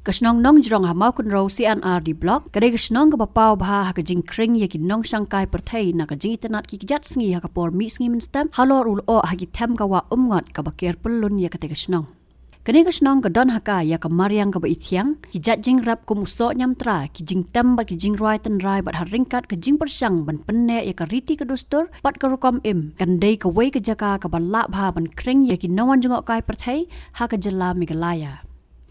Kasnong nong jrong hamau kun ro CNR di blog kadai kasnong ka papau bha ha ka jing kring ya ki nong sangkai perthai na ka jing internet ki jat sngi ha ka por mi sngi min stam halor ul o ha ki them ka wa ngot ka bakir pelun ya ka te kasnong kadai kasnong ka don ha ka ya ka mariang ka ba ithiang ki jat jing rap kum uso nyam tra ki jing tam ba ki jing roi tan rai bat ha ringkat ka jing persang ban penne ya ka riti ka dostor pat ka rukom im kan dei ka wei ka jaka ka balla bha ban kring ya ki nawan jong kai perthai ha ka jala migalaya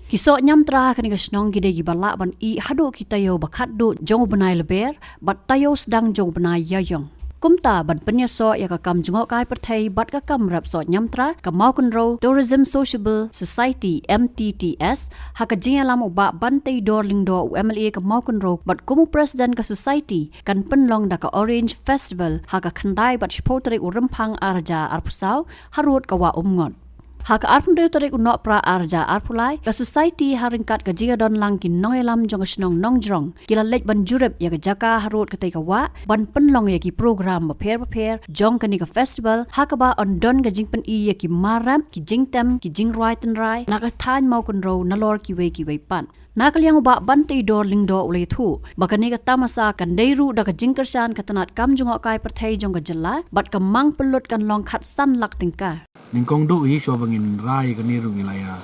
Kisok nyam tra kani kasnong gide gi balak ban I hadu kita yo bakat do jong benai leber bat tayo sedang jong benai yayong. Kumta ban penyaso ya ka kam jongok kai perthai bat ka kam rap so nyam tra ka mau kun ro Tourism Sociable Society MTTS ha ka jing alam uba ban tei dorling do MLA ka mau kun ro bat kumu president ka society kan penlong da ka Orange Festival ha ka khandai bat shpotre urempang arja arpusau harut ka wa ngot. Hak arpun deu tarik unok pra arja arpulai ka society haringkat ka jiga don lang kin nong elam jong snong nong jrong kila lek ban jurep ya ka jaka harut ka te ka wa ban penlong ya ki program paper jong kani ka festival hakaba on don ka jing pen I ya ki maram ki jing tem ki jing rai tan rai na ka than mau kun ro na lor ki wei pan Nakaliang uba bantai dor lingdo ulai thu bakani ka tamasa kan deiru da ka jingkersan ka tanat kam jongok kai perthai jong ka jela bat ka mang pelut kan long khat san lak tingka Ningkong do hi so bangin rai ka niru ngilaya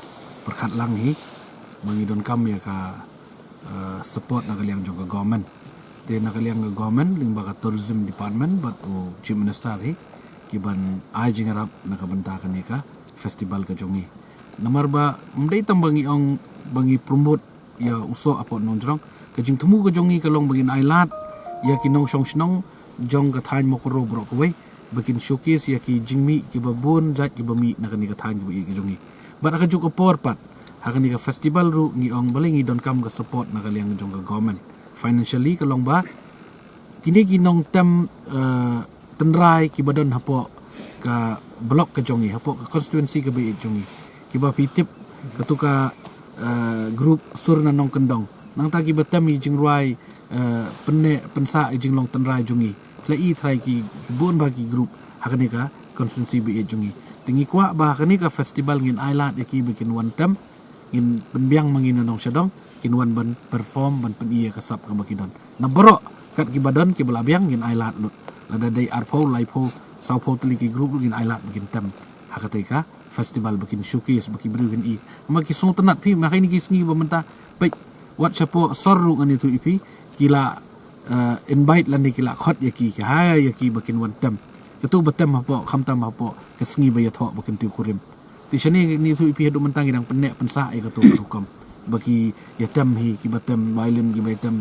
perkhat lang hi bangi don kam ya ka support nakaliang jong ka government te nakaliang ka government ling ba ka tourism department bat o chief minister hi kiban ai jingarap nakabenta ka ni ka festival ka jongi namar ba mdai tambangi ong bangi promote ya uso apa nonjrong ka jing temu ka jongi ka long bagin ailat ya ki nong song snong jong ka thain mo ko ro bro ko wei bakin showcase ya ki jingmi ki babon jat ki bami na kani ka thain ki ka jongi ba ka juk por pat ha kani ka festival ru ngi ong balingi don kam ka support na kaliang jong ka government financially ka long ba kini ki nong tam tenrai ki badon hapo ka blok ka jongi hapo ka constituency ka be jongi ki ba pitip ketuka grup sur na nong kendong nang tagi batami jing ruai penne pensa jing long tenrai jungi lai trai ki bon bagi grup hakani ka konstitusi be jungi tingi kwa ba hakani ka festival ngin island yaki bikin one tam ngin penbiang mangin nong sedong kin wan ban perform ban pen iya kasap ka bakidon na boro kat ki badon ki belabiang ngin island lut lada dai arpo laipo saupo tli ki grup ngin island bikin tam hakati ka festival bikin showcase bikin berikan I maki song tenat pi makai ni kisngi bamenta baik wat chapo sorru ngani tu ipi kila invite lan kila khot yaki ha yaki bikin wantem ketu batem hapo khamtam hapo kesngi baya tho bikin tu kurim ti shani ni tu ipi hadu mentang idang penek pensa ai ketu hukum bagi yatem hi ki batem violin ki batem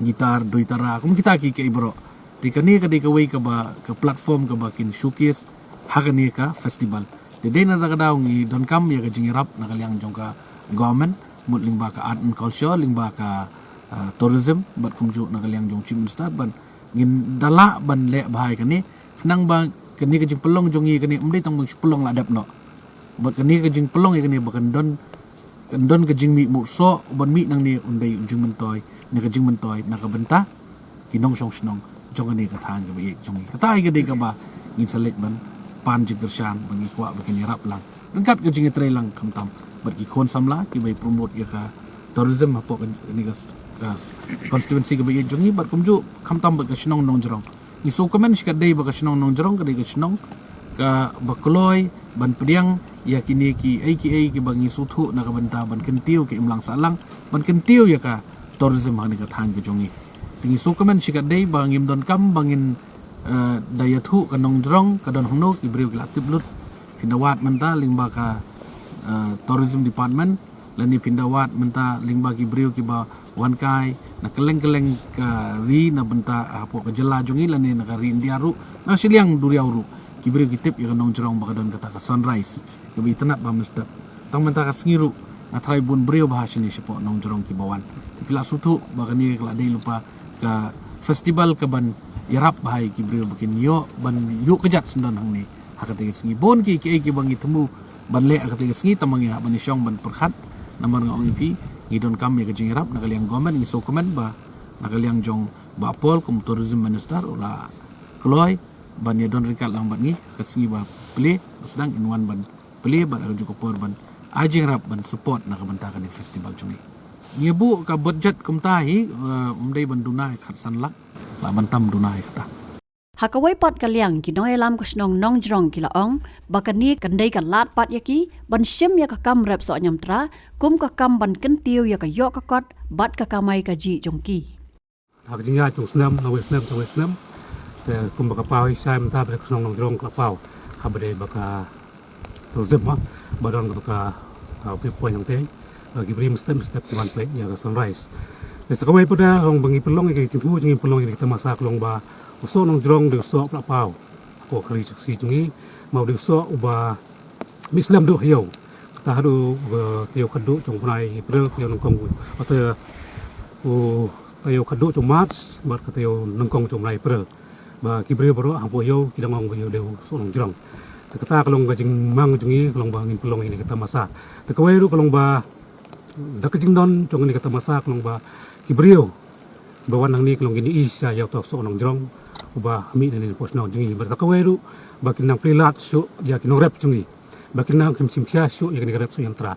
gitar doitara kum kita ki ke ibro ti kani kadi ka wei ka ba ke platform ka bakin showcase hakani ka festival jadi na kadang ngi don kam ya ka jingirap na kaliang jongka government mut lingba ka art and culture lingba ka tourism bat kumju na kaliang jong chief minister ban ngin dala ban le bahai kani nang ba kani ka jing pelong jongi kani mdai tang mung pelong la dap no bat kani ka jing pelong ya kani bakan don ka jing mi mu so ban mi nang ni undai jing mentoy ni ka jing mentoy na ka benta kinong song snong jong ani ka than ka ba jongi ka tai ka de ka ba ngin selek ban pan jigersan bangi kwa begini rap lang dekat ke jingi trai lang kamtam berki kon samla ki bai promote ya ka tourism apa ni ka constituency ke bai jongi bar kumju kamtam ber ka snong nong jrong ni so komen shika dei ba ka snong nong jrong ka dei ka snong ka bakloi ban pediang ya kini ki AKA ki bangi suthu na ka benta ban kentiu ki imlang salang ban kentiu ya ka tourism hani ka thang ke jongi tingi so komen shika dei bangim don kam bangin daya thu kanong drong kadon hongno ki briu latip lut pindawat menta lingba ka tourism department lani pindawat menta lingba ki briu ki ba wan kai na keleng ka ri na benta apo ka jela jongi lani na ka ri indiaru na siliang duriau ru ki briu ki tip ya kanong drong ba kadon kata ka sunrise ki bi tenat ba mesta tang menta ka singiru na try bun briu bahasa ni sipo nong drong ki bawan pila sutu ba kani kala dei lupa ka festival ka ban yarap bahai ki brio bikin yo ban yo kejat sendan hang ni hakate singi bon ki bangi temu ban le hakate singi tamangi ban syong ban perkhat namar ngong ipi ngidon kam ya kejing yarap na kaliang government ni so komen ba nakaliang jong bapol kum tourism minister ula kloy ban ye don rikal lambat ngi kasingi ba pele sedang inwan ban pele ban juga por ban ajing rap ban support nak bentakan di festival cungi nyebu ka budget kum tahi umdai ban dunai khat sanlak la bantam dunai kata Hakawai pot kaliang kinong elam kusnong nong jrong kilaong bakani kandai ka lat pat yaki ban sim ya ka kam rep so nyamtra kum ka kam ban kentiu ya ka yok ka kot bat ka kamai ka ji jongki hak jinga chung snam na wesnam te kum baka pau sai mta be kusnong nong jrong ka pau habade baka to zema badon ka pi point yang te bagi brim step kiman pe ya ka sunrise sekawai pada long bangi pelong ke tintu jingi pelong kita masak long ba uso nong jrong de uso pra pau ko khri saksi jungi mau de uso uba mislam do hiyo ta hadu tio khadu chung prai pro tio nong kong atau tio khadu chung mat bar ka tio nong kong chung prai pro ba kibre bro hampo yo kidang ngong yo de uso nong jrong ta kata kalong ga jing mang jungi kalong ba ngin pelong ini kita masak ta kawai ru kalong ba dak jing don chung ini kita masak kalong ba kibriyo bawan nang ni kalong gini isa yaw tok so nong jrong uba mi ni pos nong jingi bertakaweru bakin nang prilat su ya kinong rep jungi bakin nang kim simkia su ya kinong rep su yantra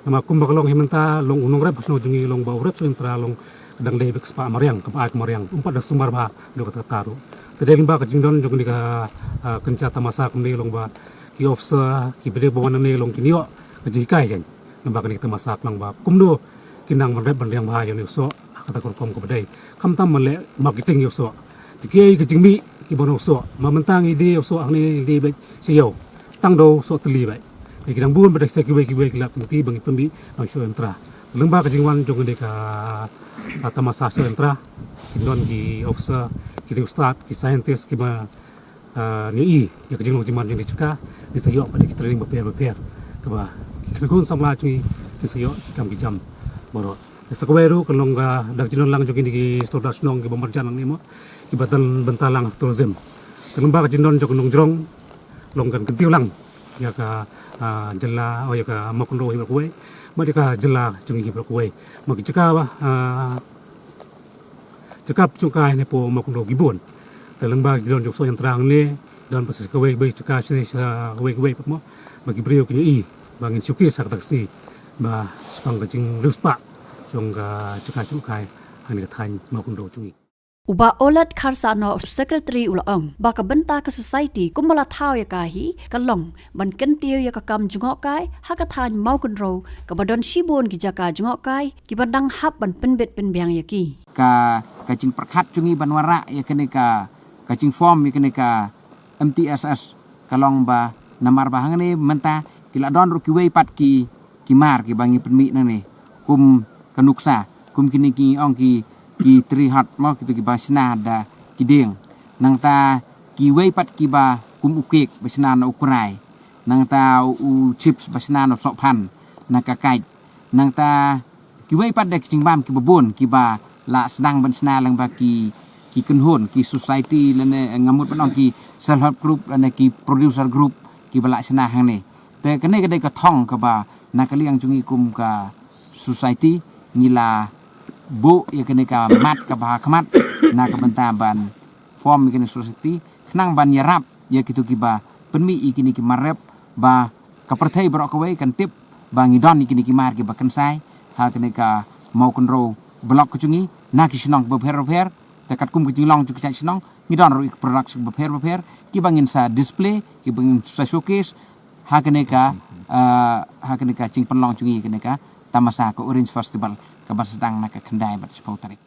nama kum bakalong himenta long unong rep nong jingi long bau rep su yantra long dang dei bek spa mariang kepa mariang umpat dak sumbar ba do kata taru tedeng ba kajing don jong ni ka kenca tamasa kum ni long ba ki ofsa ki bede bawan ni long kinio kajikai kan namba kan kita masak lang ba kum do kinang rep ban ba yo ni so kata korkom ko bedai kam tam male marketing yo so tikai ke jingmi ki bono so mamentang ide so angni ide be siyo tang do so teli bai ki dang bun bedai se ki bai lap ti bang pembi nang so entra lengba ke jingwan jong de ka tamasa so entra indon ki officer ki ustad ki scientist ki ba ni ya ke jinglo jiman jing diceka ni sayo pada ki training beper ke ba ki kun samla cui ki sayo ki kam ki jam boro Sekweru kalong ga dak jinon lang jokin di stodas nong ki bombarjan ni mo ki batan bentalang tourism kalong ba jinon jok nong jrong long kan kentiu lang ya ka jela o ya ka makndo hi bakwe ma ka jela jungi hi bakwe ma ki ceka ba cekap cungkai ne po makndo gibon kalong ba jinon jok so yang terang ni dan pas kwe be ceka sini kwe mo bagi brio ki i bangin syuki sak taksi ba spang kacing ruspa jongga cekak cukai hani kathan maukun do cungi Uba olat karsano secretary ulaong baka benta ka society kumala thao ya kahi kalong ban kentiu ya kakam jungok kai hakathan maukun ro ka badon shibon ki jaka jungok kai ki bandang hap ban penbet penbiang ya ki ka kacing perkhat cungi banwara ya kene ka kacing form ya kene ka MTSS kalong ba namar bahang ni menta kila don ru kiwei pat ki mar ki bangi penmi nang ni kum kanuksa kum kini ki ong ki trihat mo kitu ki basna da kideng nang ta ki wei pat ki ba kum ukek basna na ukurai nang ta u chips basna na sophan na kakai nang ta ki wei pat da kicing bam ki babon ki ba la sedang basna lang ba ki kunhon ki society lene ngamut panong ki self help group lene ki producer group ki bala sna hang ni te kene kedai ka thong ka ba na kaliang cungi kum ka society nila bu ya kene ka mat ka bah khamat na ka bentaban form kene society khnang ban yarap ya kitu ki ba penmi ikini ki marep ba ka perthai brok kawai kan tip ba ngidon ikini ki mar ki ba kan sai ha kene ka mau kun ro blok kucungi na ki sinong beper takat kum ki long cu ka sinong ngidon ro product beper ki bangin sa display ki bangin sa showcase ha kene ka cing penlong cungi kene ka tamasa ko Orange Festival kabar sedang nak kendai bat sepau tarik